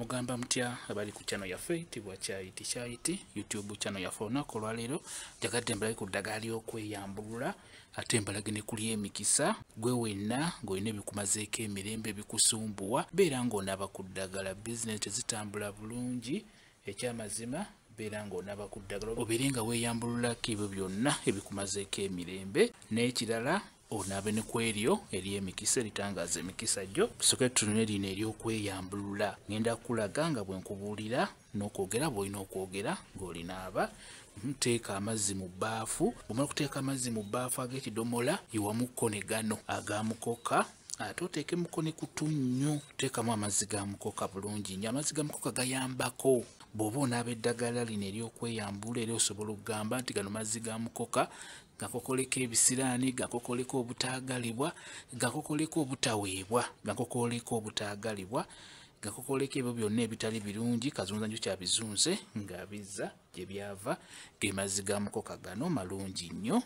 Mugamba mutya abali ku channel yaffe tibwa Chaiti YouTube channel yaffe olunaku olwaleero jagadde mbalage ku ddagala ly'okweyambulula ate mbalage ne kuli emikisa gwe wenna ng'olina ebikumazeeko emirembe bikusumbuwa beera ng'onaba ku ddagala bizinesi zitambula bulungi ekyamazima beera ng'onaba ku ddagala obeere nga weeyambululako ebyo byonna ebikumazeeko emirembe n'ekirala onabe ne kw'eryo eri emikisa eritangaza emikisa gyo tusooke tutunule lino ery'okweyambulula ngenda kulaga nga bwe nkubuulira n'okwogera bw'olina okwogera ng'olinaaba teeka amazzi mu bbaafu bw'omala okuteeka amazzi mu bbaafu ag'ekidomola yiwamukko ne gano agamukoka ate oteeke muko ne kutunnyo teekamu amazzi ga mukoka bulungi nnyo amazzi ga mukoka gayambako bw'oba onaaba eddagala lino ery'okweyambulula era osobola okugamba nti gano mazzi ga mukoka gakokoleko ebisiraani gakokoleko obutaagalibwa gakokoleko obutaweebwa gakokoleko obutaagalibwa gakokoleko ebyo byonna ebitali birungi kazunzanju kyabizunze ng'abizza gye byava ge mazzi ga mukoka gano malungi nnyo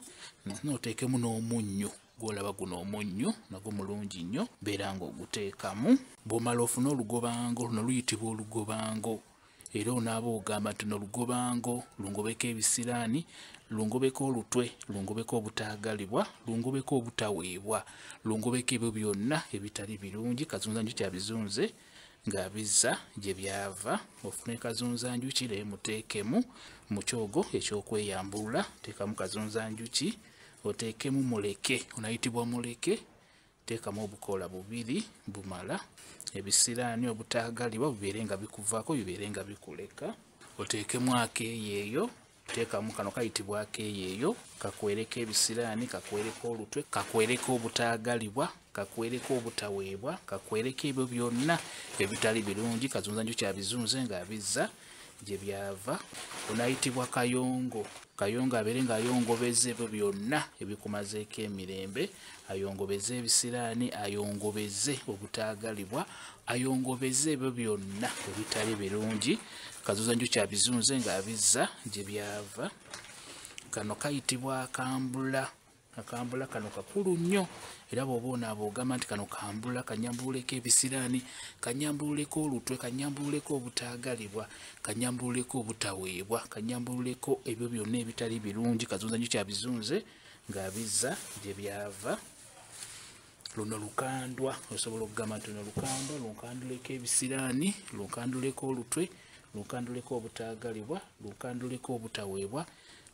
n'oteekemu n'omunnyo gwolaba guno omunnyo nagwo mulungi nnyo beera ng'oguteekamu bw'omala ofuna olugobango luno luyitibwa olugobango era onaaba ogamba nti n'olugobango lungobeko ebisiraani lungobeko olutwe lungobeko obutaagalibwa lungobeko obutaweebwa lungobeko ebyo byonna ebitali birungi kazunzanju kyabizunze ng'abizza gye byava ofune kazunzanjuki naye muteekemu mu kyogo eky'okweyambulula teekamu kazunzanjuki oteekemu muleke onayitibwa muleke teekamu obukoola bubiri bumala ebisiraani obutaagalibwa bibeere nga bikuvaako bibeere nga bikuleka oteekemu akeeyeeyo teekamu kano kayitibwa akeeyeeyo kakwereka ebisiraani kakwereka olutwe kakwereka obutaagalibwa kakwereka obutaweebwa kakwereka ebyo byonna ebitali birungi kazunzanju kyabizunze ng'abizza gye byava onayitibwa kayongo kayongo abeere ng'ayongobeza ebyo byonna ebikumazeeko emirembe ayongobeze ebisiraani ayongobeze obutaagalibwa ayongobeze ebyo byonna ebitali birungi kazunzanju kyabizunze ng'abizza gye byava kano kayitibwa akambula akambula kano kakulu nnyo era bw'oba onaaba ogamba nti kano kambula kanyambululeko ebisiraani kanyambululeko olutwe kanyambululeko obutaagalibwa kanyambululeko obutaweebwa kanyambululeko ebyo byonna ebitali birungi kazunzanju kyabizunze ng'abizza gye byava luno lukandwa osobola okugamba nti luno lukandwa lunkanduleko ebisiraani lunkanduleko olutwe lunkanduleko obutaagalibwa lunkanduleko obutaweebwa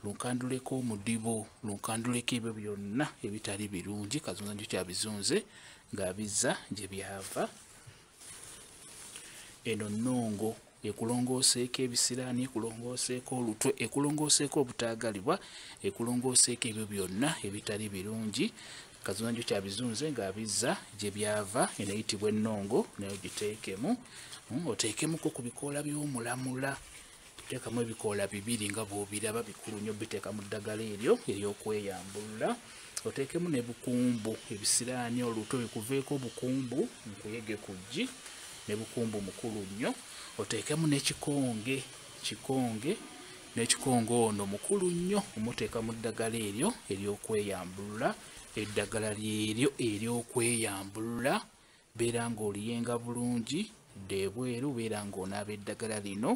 lunkanduleko omudibo lunkanduleko ebyo byonna ebitali birungi kazunzanju kyabizunze ng'abizza gye byava eno nnongo ekulongooseeko ebisiraani ekulongooseeko olutwe ekulongooseeko obutaagalibwa ekulongooseeko ebyo byonna ebitali birungi kazunzanju kyabizunze ng'abizza gye byava eno eyitibwa ennongo nayo giteekemu oteekemuko ku bikoola by'omulamula teekamu ebikoola bibiri nga bw'obiraba bikulu nnyo biteeka mu ddagala eryo ery'okweyambulula oteekemu ne bukumbu ebisiraani olutwe bikuveeko bukumbu nkuyege ku ggi ne bukumbu mukulu nnyo oteekemu n'ekikonge n'ekikonge ono mukulu nnyo omuteeka mu ddagala eryo ery'okweyambulula eddagala lyeryo ery'okweyambulula beera ng'oliyenga bulungi debweru beera ng'onaaba eddagala lino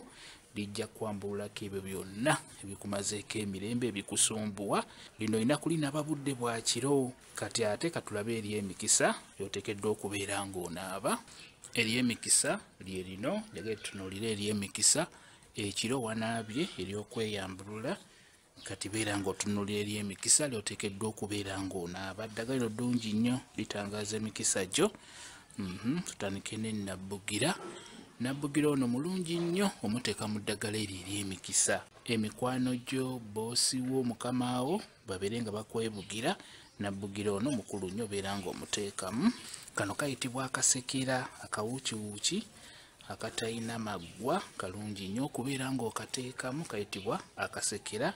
lijja kwambululako ebyo byonna ebikumazeeko emirembe ebikusumbuwa lino olina kulinaaba budde bwa kiro kati ate katulabe eri emikisa yoteekeddwa okubeera ng'onaaba eri emikisa lye lino jagala tutunuulire eri emikisa ekiro wanaabye ery'okweyambulula kati beera ng'otunuulira eri emikisa lyoteekeddwa okubeera ng'onaaba ddagala lino ddungi nnyo litangaza emikisa gyo tutandike ne nabbugira ono mulungi nnyo omuteeka mu ddagala eryo ery'emikisa emikwano gyo boosi wo mukamaawo babeere nga bakwebugira nabbugira ono mukulu nnyo beera ng'omuteekamu kano kayitibwa akasekera akawuukiwuuki akatalina maggwa kalungi nnyo okubeera ng'okateekamu kayitibwa akasekera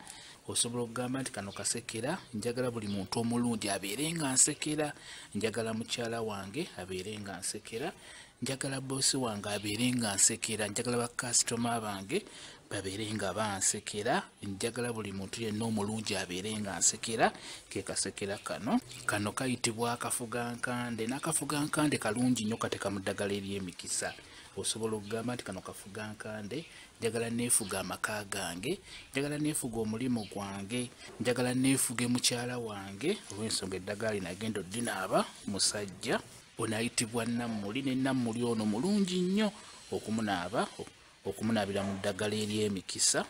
osobola okugamba nti kano kasekera njagala buli muntu omulungi abeere nga nsekera njagala mukyala wange abeere nga nsekera njagala boosi wange abeere nga nsekera njagala bakasitoma bange babeere nga bansekera njagala buli muntu yenna omulungi abeere nga nsekera ke kasekera kano kayitibwa akafugankande n'akafugankande kalungi nnyo kateeka mu ddagala ery'emikisa osobola okugamba nti kano kafuga nkande, njagala neefuga amaka gange, njagala neefuga omulimu gwange, njagala neefuge mukyala wange olw'ensonga eddagala lino agenda oddinaaba musajja. Ono ayitibwa Nammuli, ne Nammuli ono mulungi nnyo okumunaabira mu ddagala ery'emikisa.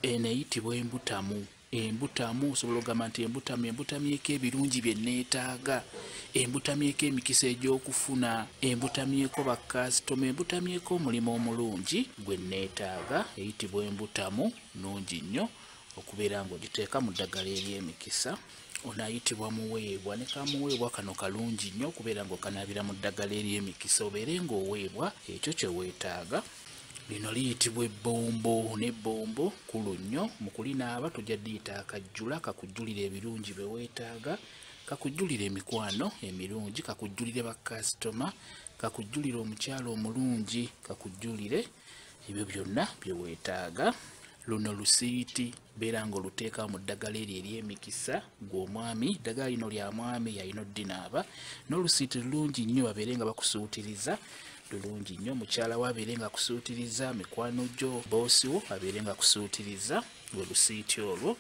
Eno eyitibwa embutamu. Embutamu osobola okugamba nti embutamyeko ebirungi bye neetaaga, embutamyeko emikisa egy'okufuna, embutamyeko bakasitoma, embutamyeko omulimu omulungi gwe neetaaga. Eyitibwa embutamu, nnungi nnyo okubeera ng'ogiteeka mu ddagala ery'emikisa. Ono ayitibwa muweebwa, ne kamuweebwa kano kalungi nnyo okubeera ng'okanaabira mu ddagala ery'emikisa obeere ng'oweebwa ekyo kye weetaaga. Lino liyitibwa ebbombo, n'ebbombo kulu nnyo mu kulinaaba tojja ddiyita akajjula, kakujjulira ebirungi bye weetaaga, kakujjulira emikwano emirungi, kakujjulire bakasitoma, kakujjulire omukyala omulungi, kakujjulire ebyo byonna bye weetaaga. Luno lusiiti, beera ng'oluteeka mu ddagala eryo ery'emikisa gw'omwami, eddagala lino lya mwami yalina oddinaaba, n'olusiiti lulungi nnyo babeere nga bakusuutiriza, lulungi nnyo mukyala we abeere nga akusuutiriza, mikwano gyo, boosi wo abeere nga akusuutiriza, lwe lusiiti olwo.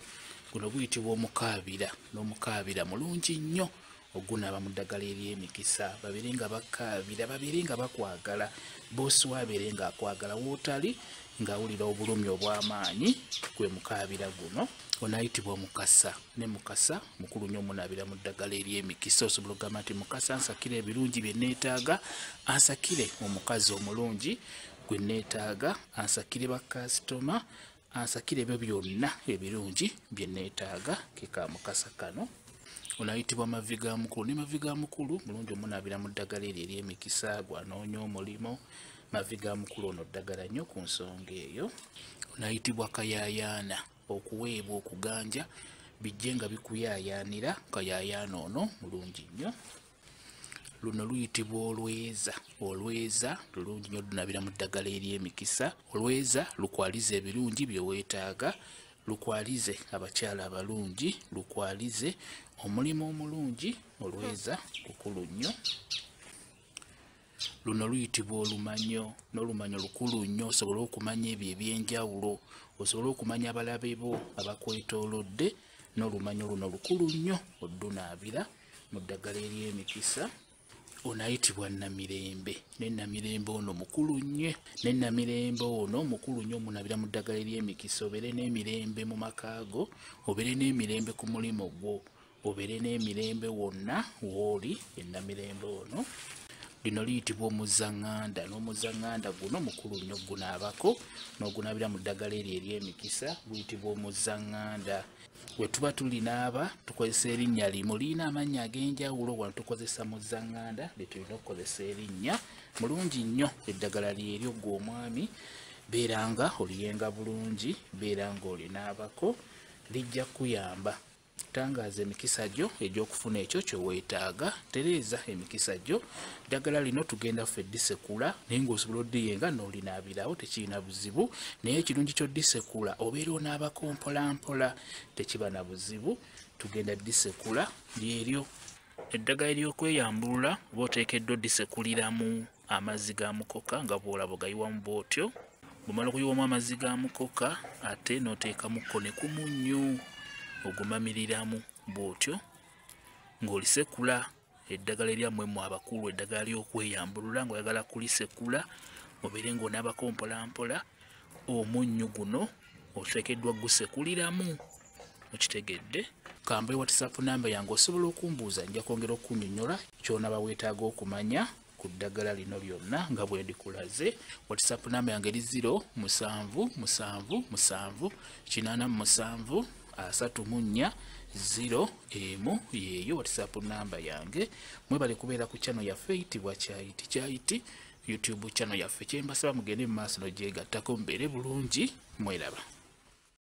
Guno buyitibwa omukaabira, n'omukaabira mulungi nnyo ogunaaba mu ddagala ery'emikisa, babeere nga bakaabira, babeere nga bakwagala, boosi we abeere nga akwagala wootali ng'awulira obulumi obw'amaanyi, gwe mukaabira guno. Ono ayitibwa mukasa, ne mukasa mukulu nnyo omunaabira mu ddagala ery'emikisa. Osobola okugamba nti mukasa ansakire ebirungi bye neetaaga, ansakire omukazi omulungi gwe neetaaga, ansakire bakasitoma, ansakire ebyo byonna ebirungi bye neetaaga, ke ka mukasa kano. Ono ayitibwa maviga mukulu, ne maviga mukulu mulungi omunaabira mu ddagala eryo ery'emikisa, gwanoonya omulimu. Maviga mukulu ono ddagala nnyo ku nsonga eyo. Ono ayitibwa kayaayaana, okuweebwa okuganja bijje nga bikuyaayaanira, kayaayaana ono mulungi nnyo. Luno luyitibwa olweza, olweza lulungi nnyo lunabira mu ddagala ery'emikisa. Olweza lukwalize ebirungi bye weetaaga, lukwalize abakyala abalungi, lukwalize omulimu omulungi, olweza kukulu nnyo. Luno luyitibwa olumanyo, n'olumanyo lukulu nnyo osobola okumanya ebyo eby'enjawulo, osobola okumanya abalabe bo abakwetoolodde, n'olumanyo luno lukulu nnyo oddunaabira mu ddagala ery'emikisa. Ono ayitibwa Namirembe, ne Namirembe ono mukulu nnyo, ne Namirembe ono mukulu nnyo omunaabira mu ddagala ery'emikisa, obeere n'emirembe mu maka go, obeere n'emirembe ku mulimu gwo, obeere n'emirembe wonna w'oli, Namirembe ono. Lino liyitibwa omuzaŋŋanda, n'omuzaŋŋanda guno mukulu nnyo gunaabako n'ogunaabira mu ddagala eryo ery'emikisa, guyitibwa omuzaŋŋanda. Bwe tuba tulinaaba tukozesa erinnya limu, lirina amannya ag'enjawulo, wano tukozesa muzaŋŋanda lye tulina okukozesa erinnya. Mulungi nnyo eddagala lyeryo gw'omwami, beera nga oliyenga bulungi, beera nga olinaabako, lijja kuyamba. Tangaaza emikisa gyo egy'okufuna ekyo kye weetaaga, tereeza emikisa gyo. Ddagala lino tugenda ffe disekula, naye ng'osobola oddiyenga n'olinaabirawo, tekirina buzibu, naye ekirungi ky'oddisekula obeera onaabako mpolampola, tekiba na buzibu. Tugenda disekula lyeryo eddagala ery'okweyambulula, oba oteekeddwa oddisekuliramu amazzi ga mukoka nga bw'olaba ogayiwamu bw'otyo. Bw'omala okuyiwamu amazzi ga mukoka ate n'oteekamukko ne ku munnyo, ogumamiriramu bw'otyo ng'olisekula. Eddagala eryammwe mmwe abakulu, eddagala ly'okweyambulula ng'oyagala kulisekula obeere ng'onaabako mpolampola, omunnyo guno oteekeddwa gusekuliramu, okitegedde. Kambe WhatsApp namba yange osobola okumbuuza, nja kwongera okunnyonnyola ky'onaaba weetaaga okumanya ku ddagala lino lyonna nga bwe ndikulaze. WhatsApp namba yange eri 07778734 yeeyo WhatsApp namba yange. Mwebale kubeera ku channel yaffe eyitibwa Kyayiti YouTube channel yaffe. Kyembasaba mugende mu maaso n'ogyegattako mubeere bulungi, mweraba.